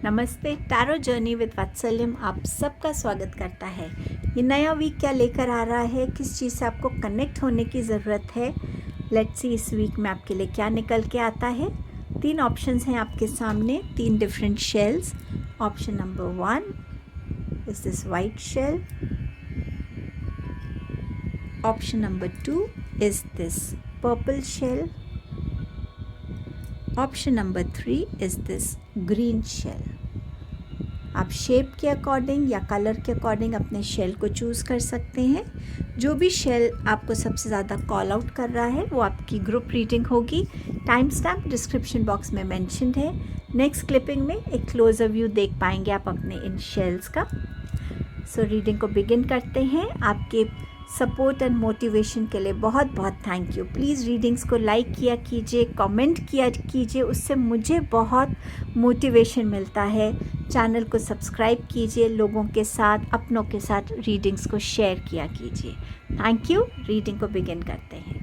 नमस्ते। Tarot journey with वत्सल्यम आप सबका स्वागत करता है। ये नया वीक क्या लेकर आ रहा है, किस चीज़ से आपको कनेक्ट होने की ज़रूरत है। लेट्स सी इस वीक में आपके लिए क्या निकल के आता है। 3 ऑप्शंस हैं आपके सामने, 3 different shells. Option number 1 is this white shell. Option number 2 is this purple shell. Option number 3 is this green shell. आप शेप के अकॉर्डिंग या कलर के अकॉर्डिंग अपने शेल को चूज़ कर सकते हैं। जो भी शेल आपको सबसे ज़्यादा कॉल आउट कर रहा है वो आपकी ग्रुप रीडिंग होगी। टाइम स्टैम्प डिस्क्रिप्शन बॉक्स में मेंशन्ड है। नेक्स्ट क्लिपिंग में एक क्लोजर व्यू देख पाएंगे आप अपने इन शेल्स का। सो रीडिंग को बिगिन करते हैं। आपके सपोर्ट एंड मोटिवेशन के लिए बहुत बहुत थैंक यू। प्लीज़ रीडिंग्स को लाइक किया कीजिए, कमेंट किया कीजिए, उससे मुझे बहुत मोटिवेशन मिलता है। चैनल को सब्सक्राइब कीजिए, लोगों के साथ, अपनों के साथ रीडिंग्स को शेयर किया कीजिए। Thank you. रीडिंग को बिगिन करते हैं।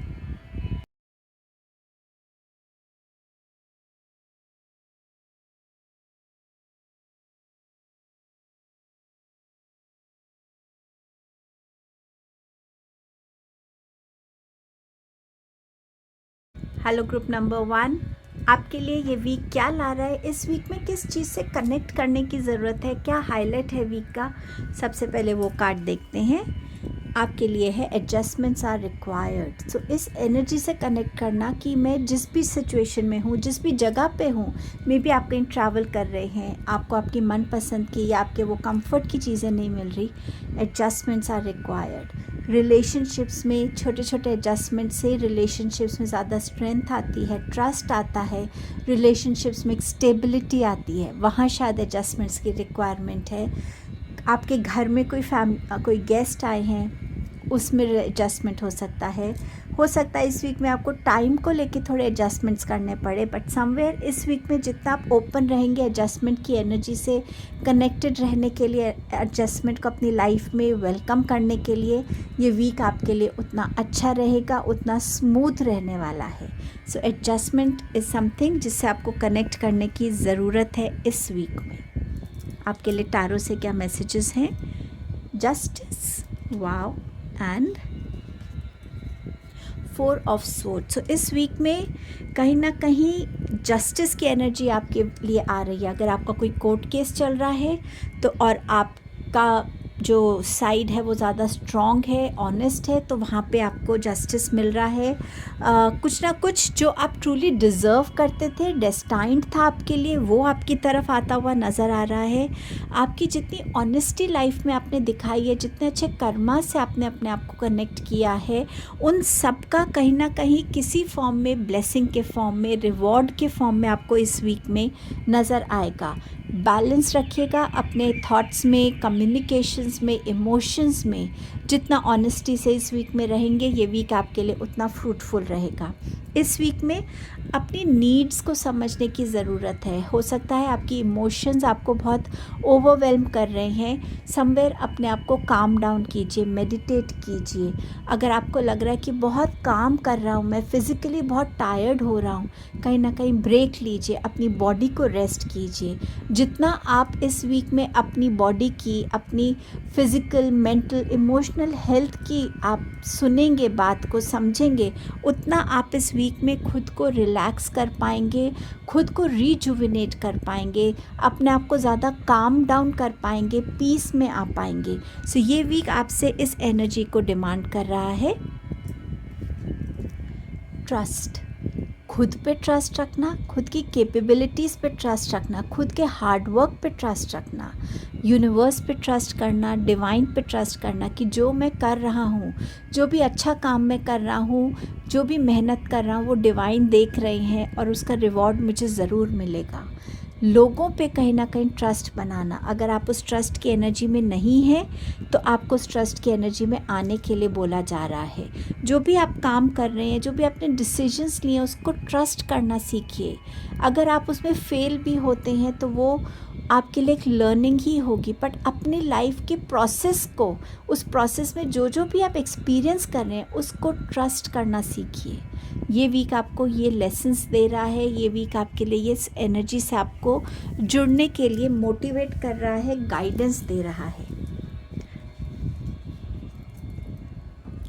हेलो ग्रुप नंबर 1, आपके लिए ये वीक क्या ला रहा है, इस वीक में किस चीज़ से कनेक्ट करने की ज़रूरत है, क्या हाईलाइट है वीक का। सबसे पहले वो कार्ड देखते हैं। आपके लिए है एडजस्टमेंट्स आर रिक्वायर्ड। सो इस एनर्जी से कनेक्ट करना कि मैं जिस भी सिचुएशन में हूँ, जिस भी जगह पे हूँ, मे बी आप कहीं ट्रैवल कर रहे हैं, आपको आपकी मनपसंद की या आपके वो कंफर्ट की चीज़ें नहीं मिल रही, एडजस्टमेंट्स आर रिक्वायर्ड। रिलेशनशिप्स में छोटे छोटे एडजस्टमेंट से रिलेशनशिप्स में ज़्यादा स्ट्रेंथ आती है, ट्रस्ट आता है, रिलेशनशिप्स में एक स्टेबिलिटी आती है, वहाँ शायद एडजस्टमेंट्स की रिक्वायरमेंट है। आपके घर में कोई गेस्ट आए हैं, उसमें एडजस्टमेंट हो सकता है इस वीक में आपको टाइम को लेके थोड़े एडजस्टमेंट्स करने पड़े, बट समवेयर इस वीक में जितना आप ओपन रहेंगे एडजस्टमेंट की एनर्जी से कनेक्टेड रहने के लिए, एडजस्टमेंट को अपनी लाइफ में वेलकम करने के लिए, ये वीक आपके लिए उतना अच्छा रहेगा, उतना स्मूथ रहने वाला है। सो एडजस्टमेंट इज़ समथिंग जिससे आपको कनेक्ट करने की ज़रूरत है इस वीक में। आपके लिए टैरो से क्या मैसेजेस हैं। Justice, wow and 4 of swords. So इस वीक में कहीं ना कहीं जस्टिस की एनर्जी आपके लिए आ रही है। अगर आपका कोई कोर्ट केस चल रहा है तो और आपका जो साइड है वो ज़्यादा स्ट्रॉन्ग है, ऑनेस्ट है, तो वहाँ पे आपको जस्टिस मिल रहा है। कुछ ना कुछ जो आप ट्रूली डिज़र्व करते थे, डेस्टाइंड था आपके लिए, वो आपकी तरफ आता हुआ नज़र आ रहा है। आपकी जितनी ऑनेस्टी लाइफ में आपने दिखाई है, जितने अच्छे कर्मा से आपने अपने आप को कनेक्ट किया है, उन सब का कहीं ना कहीं किसी फॉर्म में, ब्लेसिंग के फॉर्म में, रिवॉर्ड के फॉर्म में आपको इस वीक में नज़र आएगा। बैलेंस रखिएगा अपने थॉट्स में, कम्युनिकेशंस में, इमोशंस में। जितना ऑनेस्टी से इस वीक में रहेंगे, ये वीक आपके लिए उतना फ्रूटफुल रहेगा। इस वीक में अपनी नीड्स को समझने की ज़रूरत है। हो सकता है आपकी इमोशंस आपको बहुत ओवरवेल्म कर रहे हैं। समवेयर अपने आप को काम डाउन कीजिए, मेडिटेट कीजिए। अगर आपको लग रहा है कि बहुत काम कर रहा हूँ मैं, फिज़िकली बहुत टायर्ड हो रहा हूँ, कहीं ना कहीं ब्रेक लीजिए, अपनी बॉडी को रेस्ट कीजिए। जितना आप इस वीक में अपनी बॉडी की, अपनी फिज़िकल, मेंटल, इमोशनल हेल्थ की आप सुनेंगे, बात को समझेंगे, उतना आप इस वीक में खुद को रिलैक्स कर पाएंगे, खुद को रिजुविनेट कर पाएंगे, अपने आप को ज़्यादा काम डाउन कर पाएंगे, पीस में आ पाएंगे। सो ये वीक आपसे इस एनर्जी को डिमांड कर रहा है। ट्रस्ट, खुद पे ट्रस्ट रखना, खुद की कैपेबिलिटीज़ पे ट्रस्ट रखना, खुद के हार्ड वर्क पे ट्रस्ट रखना, यूनिवर्स पे ट्रस्ट करना, डिवाइन पे ट्रस्ट करना कि जो मैं कर रहा हूँ, जो भी अच्छा काम मैं कर रहा हूँ, जो भी मेहनत कर रहा हूँ, वो डिवाइन देख रहे हैं और उसका रिवॉर्ड मुझे ज़रूर मिलेगा। लोगों पे कहीं ना कहीं ट्रस्ट बनाना। अगर आप उस ट्रस्ट की एनर्जी में नहीं हैं तो आपको उस ट्रस्ट की एनर्जी में आने के लिए बोला जा रहा है। जो भी आप काम कर रहे हैं, जो भी आपने डिसीजंस लिए हैं, उसको ट्रस्ट करना सीखिए। अगर आप उसमें फेल भी होते हैं तो वो आपके लिए एक लर्निंग ही होगी, बट अपनी लाइफ के प्रोसेस को, उस प्रोसेस में जो जो भी आप एक्सपीरियंस कर रहे हैं उसको ट्रस्ट करना सीखिए। ये वीक आपको ये लेसन्स दे रहा है, ये वीक आपके लिए ये एनर्जी से आपको जुड़ने के लिए मोटिवेट कर रहा है, गाइडेंस दे रहा है।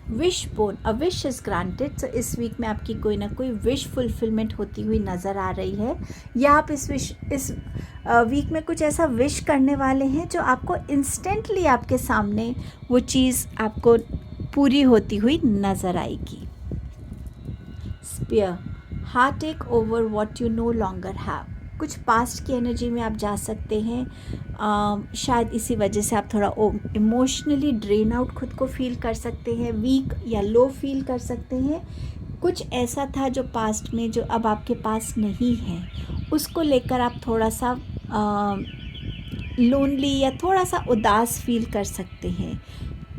Wish born, a wish is granted. So इस वीक में आपकी कोई ना कोई विश फुलफिलमेंट होती हुई नज़र आ रही है, या आप इस वीक में कुछ ऐसा विश करने वाले हैं जो आपको इंस्टेंटली आपके सामने वो चीज़ आपको पूरी होती हुई नज़र आएगी। स्पियर, हार्ट एक over what you know longer have. कुछ पास्ट की एनर्जी में आप जा सकते हैं, शायद इसी वजह से आप थोड़ा इमोशनली ड्रेन आउट खुद को फील कर सकते हैं, वीक या लो फील कर सकते हैं। कुछ ऐसा था जो पास्ट में जो अब आपके पास नहीं है, उसको लेकर आप थोड़ा सा लोनली या थोड़ा सा उदास फील कर सकते हैं,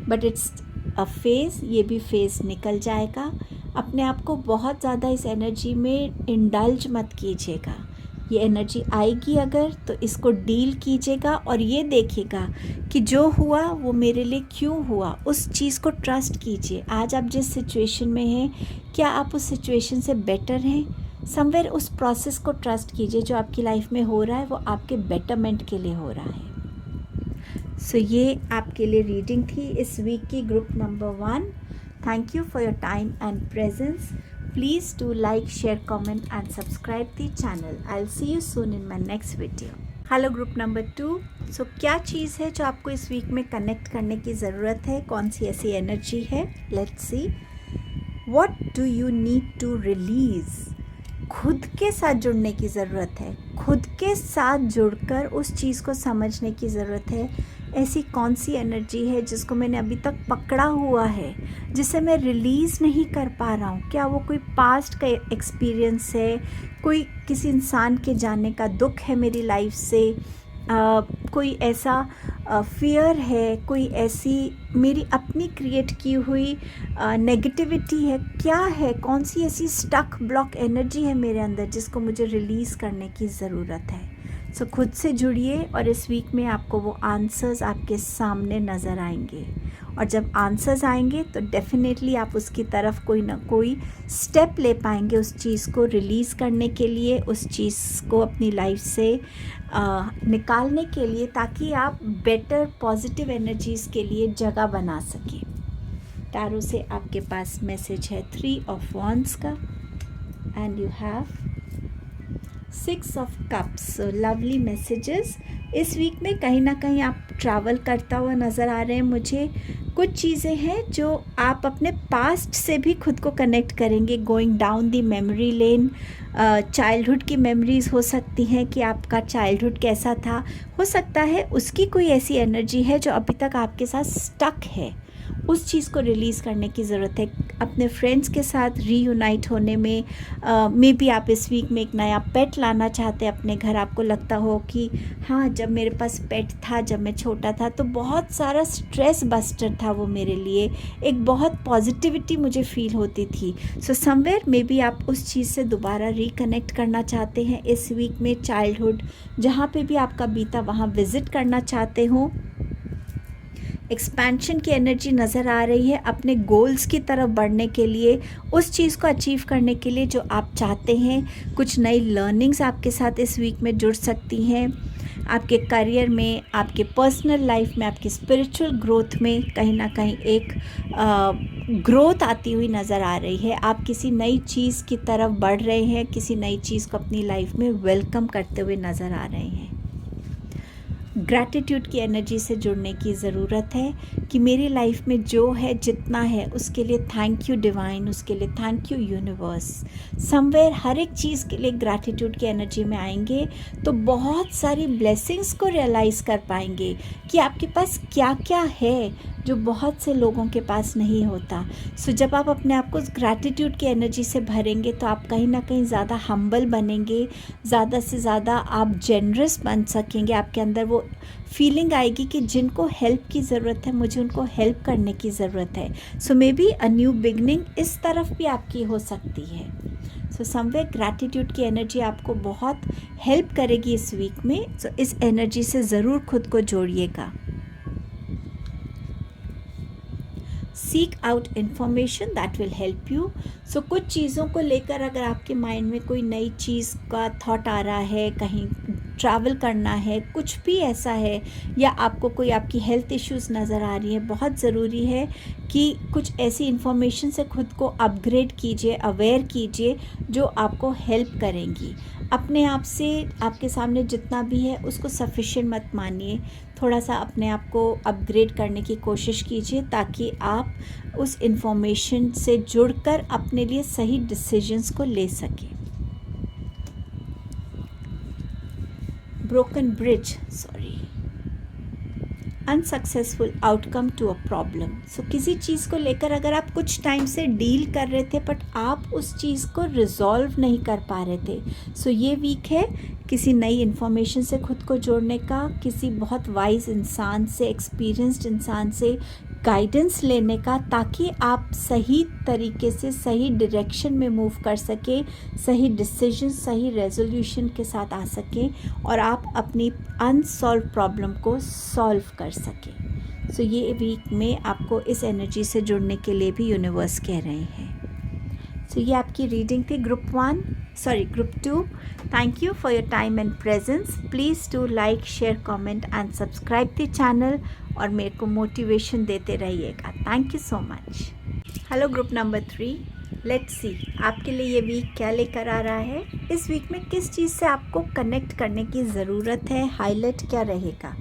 बट इट्स अ फेज़, ये भी फेज़ निकल जाएगा। अपने आप को बहुत ज़्यादा इस एनर्जी में इंडल्ज मत कीजिएगा। ये एनर्जी आएगी अगर, तो इसको डील कीजिएगा और ये देखिएगा कि जो हुआ वो मेरे लिए क्यों हुआ, उस चीज़ को ट्रस्ट कीजिए। आज आप जिस सिचुएशन में हैं, क्या आप उस सिचुएशन से बेटर हैं? समवेयर उस प्रोसेस को ट्रस्ट कीजिए। जो आपकी लाइफ में हो रहा है वो आपके बेटरमेंट के लिए हो रहा है। सो ये आपके लिए रीडिंग थी इस वीक की, group number 1। Thank you for your time and presence. Please do like, share, comment and subscribe the channel. I'll see you soon in my next video. Hello group number 2. सो क्या चीज़ है जो आपको इस week में connect करने की ज़रूरत है? कौन सी ऐसी एनर्जी है? Let's see. What do you need to release? खुद के साथ जुड़ने की ज़रूरत है. खुद के साथ जुड़कर उस चीज़ को समझने की ज़रूरत है. ऐसी कौन सी एनर्जी है जिसको मैंने अभी तक पकड़ा हुआ है, जिसे मैं रिलीज़ नहीं कर पा रहा हूँ? क्या वो कोई पास्ट का एक्सपीरियंस है, कोई किसी इंसान के जाने का दुख है मेरी लाइफ से, कोई ऐसा फियर है, कोई ऐसी मेरी अपनी क्रिएट की हुई नेगेटिविटी है? क्या है, कौन सी ऐसी स्टक ब्लॉक एनर्जी है मेरे अंदर जिसको मुझे रिलीज़ करने की ज़रूरत है? सो खुद से जुड़िए और इस वीक में आपको वो आंसर्स आपके सामने नज़र आएंगे, और जब आंसर्स आएंगे तो डेफिनेटली आप उसकी तरफ कोई ना कोई स्टेप ले पाएंगे उस चीज़ को रिलीज़ करने के लिए, उस चीज़ को अपनी लाइफ से निकालने के लिए, ताकि आप बेटर पॉजिटिव एनर्जीज़ के लिए जगह बना सकें. टैरो से आपके पास मैसेज है 3 ऑफ वॉन्ड्स का, and you have 6 of cups. Lovely messages. इस वीक में कहीं ना कहीं आप ट्रैवल करता हुआ नज़र आ रहे हैं मुझे. कुछ चीज़ें हैं जो आप अपने पास्ट से भी खुद को कनेक्ट करेंगे, going down the memory lane. Childhood की मेमोरीज़ हो सकती हैं कि आपका चाइल्डहुड कैसा था. हो सकता है उसकी कोई ऐसी एनर्जी है जो अभी तक आपके साथ स्टक है, उस चीज़ को रिलीज़ करने की ज़रूरत है. अपने फ्रेंड्स के साथ रीयूनाइट होने में मे बी आप इस वीक में एक नया पेट लाना चाहते हैं अपने घर. आपको लगता हो कि हाँ, जब मेरे पास पेट था, जब मैं छोटा था, तो बहुत सारा स्ट्रेस बस्टर था वो मेरे लिए, एक बहुत पॉजिटिविटी मुझे फील होती थी. सो समवेयर मे बी आप उस चीज़ से दोबारा रिकनेक्ट करना चाहते हैं इस वीक में. चाइल्डहुड जहाँ पे भी आपका बीता वहाँ विज़िट करना चाहते हो. एक्सपेंशन की एनर्जी नज़र आ रही है अपने गोल्स की तरफ बढ़ने के लिए, उस चीज़ को अचीव करने के लिए जो आप चाहते हैं. कुछ नई लर्निंग्स आपके साथ इस वीक में जुड़ सकती हैं. आपके करियर में, आपके पर्सनल लाइफ में, आपकी स्पिरिचुअल ग्रोथ में कहीं ना कहीं एक ग्रोथ आती हुई नज़र आ रही है. आप किसी नई चीज़ की तरफ बढ़ रहे हैं, किसी नई चीज़ को अपनी लाइफ में वेलकम करते हुए नज़र आ रहे हैं. ग्रैटिट्यूड की एनर्जी से जुड़ने की ज़रूरत है कि मेरी लाइफ में जो है, जितना है, उसके लिए थैंक यू डिवाइन, उसके लिए थैंक यू यूनिवर्स. समवेयर हर एक चीज़ के लिए ग्रैटिट्यूड की एनर्जी में आएंगे तो बहुत सारी ब्लेसिंग्स को रियलाइज़ कर पाएंगे कि आपके पास क्या क्या है जो बहुत से लोगों के पास नहीं होता. सो जब आप अपने आप को ग्रैटिट्यूड की एनर्जी से भरेंगे तो आप कहीं ना कहीं ज़्यादा हम्बल बनेंगे, ज़्यादा से ज़्यादा आप जेनरस बन सकेंगे. आपके अंदर वो फीलिंग आएगी कि जिनको हेल्प की ज़रूरत है, मुझे उनको हेल्प करने की ज़रूरत है. So may be a new beginning इस तरफ भी आपकी हो सकती है. सो समवेयर ग्रैटिट्यूड की एनर्जी आपको बहुत हेल्प करेगी इस वीक में. सो इस एनर्जी से ज़रूर खुद को जोड़िएगा. Seek out information that will help you. So कुछ चीज़ों को लेकर अगर आपके माइंड में कोई नई चीज़ का थॉट आ रहा है, कहीं ट्रैवल करना है, कुछ भी ऐसा है, या आपको कोई आपकी हेल्थ इश्यूज़ नज़र आ रही है, बहुत ज़रूरी है कि कुछ ऐसी इन्फॉर्मेशन से खुद को अपग्रेड कीजिए, अवेयर कीजिए, जो आपको हेल्प करेंगी। अपने आप से आपके सामने जितना भी है उसको सफिशिएंट मत मानिए, थोड़ा सा अपने आप को अपग्रेड करने की कोशिश कीजिए ताकि आप उस इन्फॉर्मेशन से जुड़कर अपने लिए सही डिसीजंस को ले सकें। Broken bridge, unsuccessful outcome to a problem. So किसी चीज़ को लेकर अगर आप कुछ टाइम से डील कर रहे थे बट आप उस चीज़ को रिजॉल्व नहीं कर पा रहे थे, सो ये वीक है किसी नई इन्फॉर्मेशन से खुद को जोड़ने का, किसी बहुत वाइज इंसान से, एक्सपीरियंस्ड इंसान से गाइडेंस लेने का, ताकि आप सही तरीके से सही डायरेक्शन में मूव कर सकें, सही डिसीजन, सही रेजोल्यूशन के साथ आ सकें और आप अपनी अनसॉल्व प्रॉब्लम को सॉल्व कर सकें। सो ये वीक में आपको इस एनर्जी से जुड़ने के लिए भी यूनिवर्स कह रहे हैं। सो ये आपकी रीडिंग थी group 2। Thank you for your time and presence. Please do like, share, comment and subscribe the channel और मेरे को मोटिवेशन देते रहिएगा। Thank you so much. Hello group number 3, let's see आपके लिए ये वीक क्या लेकर आ रहा है। इस वीक में किस चीज़ से आपको कनेक्ट करने की ज़रूरत है, हाईलाइट क्या रहेगा।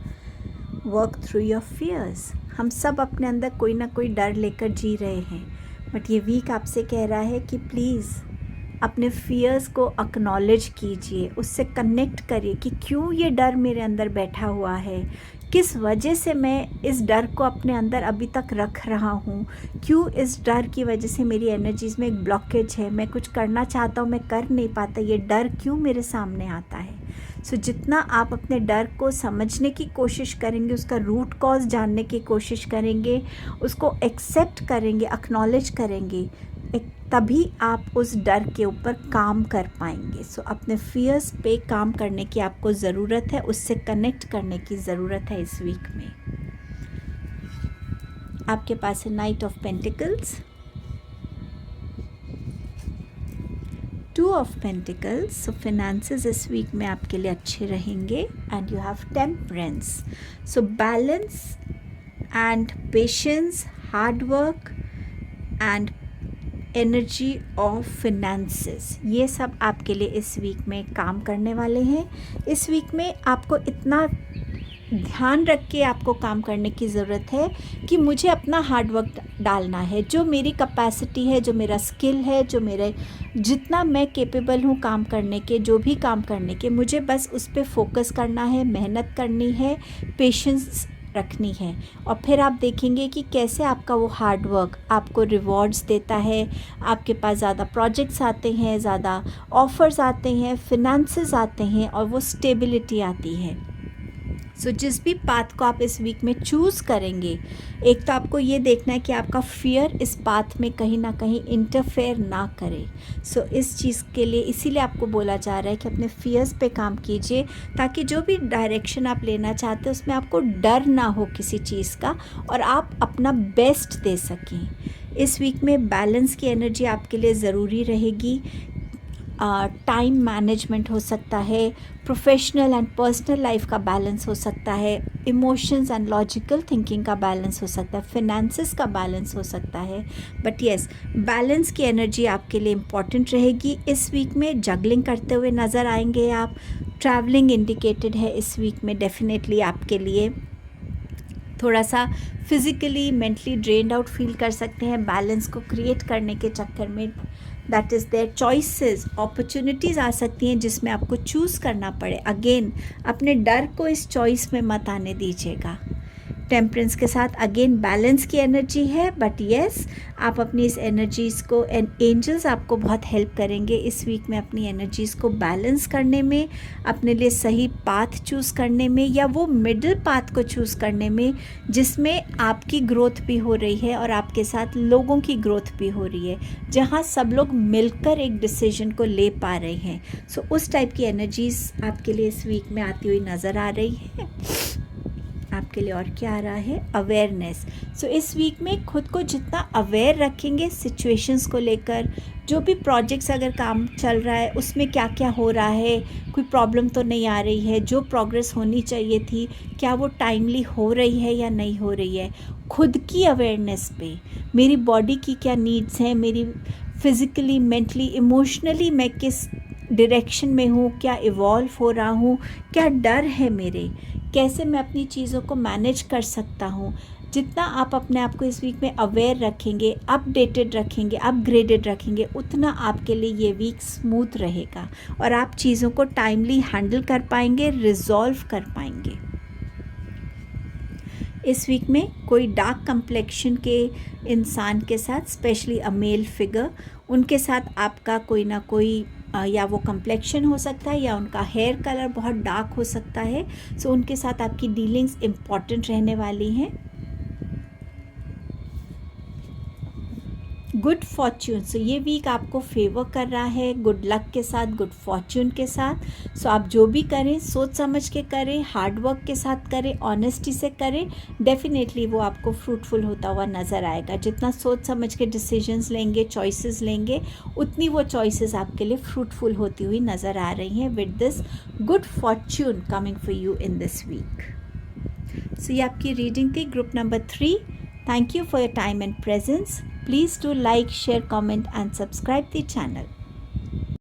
Work through your fears. हम सब अपने अंदर कोई ना कोई डर लेकर जी रहे हैं, बट ये वीक आपसे कह रहा है कि प्लीज़ अपने फियर्स को एक्नॉलेज कीजिए, उससे कनेक्ट करिए कि क्यों ये डर मेरे अंदर बैठा हुआ है, किस वजह से मैं इस डर को अपने अंदर अभी तक रख रहा हूँ, क्यों इस डर की वजह से मेरी एनर्जीज़ में एक ब्लॉकेज है, मैं कुछ करना चाहता हूँ मैं कर नहीं पाता, ये डर क्यों मेरे सामने आता है। सो जितना आप अपने डर को समझने की कोशिश करेंगे, उसका रूट कॉज जानने की कोशिश करेंगे, उसको एक्सेप्ट करेंगे, एक्नॉलेज करेंगे, तभी आप उस डर के ऊपर काम कर पाएंगे। सो अपने फियर्स पे काम करने की आपको ज़रूरत है, उससे कनेक्ट करने की ज़रूरत है इस वीक में। आपके पास है night of pentacles, 2 of pentacles. So finances इस वीक में आपके लिए अच्छे रहेंगे and you have temperance. So balance and patience, hard work and energy of finances, ये सब आपके लिए इस वीक में काम करने वाले हैं। इस वीक में आपको इतना ध्यान रख के आपको काम करने की ज़रूरत है कि मुझे अपना हार्ड वर्क डालना है, जो मेरी कैपेसिटी है, जो मेरा स्किल है, जो मेरे जितना मैं कैपेबल हूँ काम करने के, जो भी काम करने के, मुझे बस उस पर फोकस करना है, मेहनत करनी है, पेशेंस रखनी है। और फिर आप देखेंगे कि कैसे आपका वो हार्ड वर्क आपको रिवॉर्ड्स देता है, आपके पास ज़्यादा प्रोजेक्ट्स आते हैं, ज़्यादा ऑफ़र्स आते हैं, फिनेंसेस आते हैं और वो स्टेबिलिटी आती है। सो जिस भी पाथ को आप इस वीक में चूज़ करेंगे, एक तो आपको ये देखना है कि आपका फियर इस पाथ में कहीं ना कहीं इंटरफेयर ना करे। सो इस चीज़ के लिए इसीलिए आपको बोला जा रहा है कि अपने फियर्स पे काम कीजिए, ताकि जो भी डायरेक्शन आप लेना चाहते हैं उसमें आपको डर ना हो किसी चीज़ का और आप अपना बेस्ट दे सकें। इस वीक में बैलेंस की एनर्जी आपके लिए ज़रूरी रहेगी। टाइम मैनेजमेंट हो सकता है, प्रोफेशनल एंड पर्सनल लाइफ का बैलेंस हो सकता है, इमोशंस एंड लॉजिकल थिंकिंग का बैलेंस हो सकता है, फिनेंसेस का बैलेंस हो सकता है। बट येस, बैलेंस की एनर्जी आपके लिए इम्पॉर्टेंट रहेगी। इस वीक में जगलिंग करते हुए नज़र आएंगे आप। ट्रैवलिंग इंडिकेटेड है इस वीक में डेफिनेटली आपके लिए। थोड़ा सा physically mentally drained out feel कर सकते हैं बैलेंस को क्रिएट करने के चक्कर में। That is their choices, opportunities आ सकती हैं जिसमें आपको चूज़ करना पड़े। अगेन अपने डर को इस चॉइस में मत आने दीजिएगा। टेम्परेंस के साथ अगेन बैलेंस की एनर्जी है, बट येस आप अपनी इस एनर्जीज़ को, एंड एंजल्स आपको बहुत हेल्प करेंगे इस वीक में अपनी एनर्जीज़ को बैलेंस करने में, अपने लिए सही पाथ चूज़ करने में, या वो मिडिल पाथ को चूज़ करने में जिसमें आपकी ग्रोथ भी हो रही है और आपके साथ लोगों की ग्रोथ भी हो रही है, जहाँ सब लोग मिलकर एक डिसीजन को ले पा रहे हैं। सो उस टाइप की एनर्जीज़ आपके लिए इस वीक में आती हुई नज़र आ रही है। आपके लिए और क्या आ रहा है, अवेयरनेस। सो इस वीक में खुद को जितना अवेयर रखेंगे सिचुएशंस को लेकर, जो भी प्रोजेक्ट्स अगर काम चल रहा है उसमें क्या क्या हो रहा है, कोई प्रॉब्लम तो नहीं आ रही है, जो प्रोग्रेस होनी चाहिए थी क्या वो टाइमली हो रही है या नहीं हो रही है, खुद की अवेयरनेस पे, मेरी बॉडी की क्या नीड्स हैं, मेरी फिज़िकली, मेंटली, इमोशनली मैं किस डायरेक्शन में हूँ, क्या इवॉल्व हो रहा हूँ, क्या डर है मेरे, कैसे मैं अपनी चीज़ों को मैनेज कर सकता हूँ। जितना आप अपने आप को इस वीक में अवेयर रखेंगे, अपडेटेड रखेंगे, अपग्रेडेड रखेंगे, उतना आपके लिए ये वीक स्मूथ रहेगा और आप चीज़ों को टाइमली हैंडल कर पाएंगे, रिजॉल्व कर पाएंगे। इस वीक में कोई डार्क कम्प्लेक्शन के इंसान के साथ, स्पेशली अ मेल फिगर, उनके साथ आपका कोई ना कोई या वो कम्प्लेक्शन हो सकता है या उनका हेयर कलर बहुत डार्क हो सकता है। सो उनके साथ आपकी डीलिंग्स इम्पॉर्टेंट रहने वाली हैं। गुड फॉर्च्यून, सो ये वीक आपको फेवर कर रहा है गुड लक के साथ, गुड फॉर्च्यून के साथ। सो आप जो भी करें सोच समझ के करें, हार्ड वर्क के साथ करें, ऑनेस्टी से करें, डेफिनेटली वो आपको फ्रूटफुल होता हुआ नज़र आएगा। जितना सोच समझ के डिसीजंस लेंगे, चॉइसेस लेंगे, उतनी वो चॉइसेस आपके लिए फ्रूटफुल होती हुई नज़र आ रही हैं with this good fortune coming for you in this week. So ये आपकी रीडिंग थी group number 3। Thank you for your time and presence. Please do like, share, comment and subscribe the channel.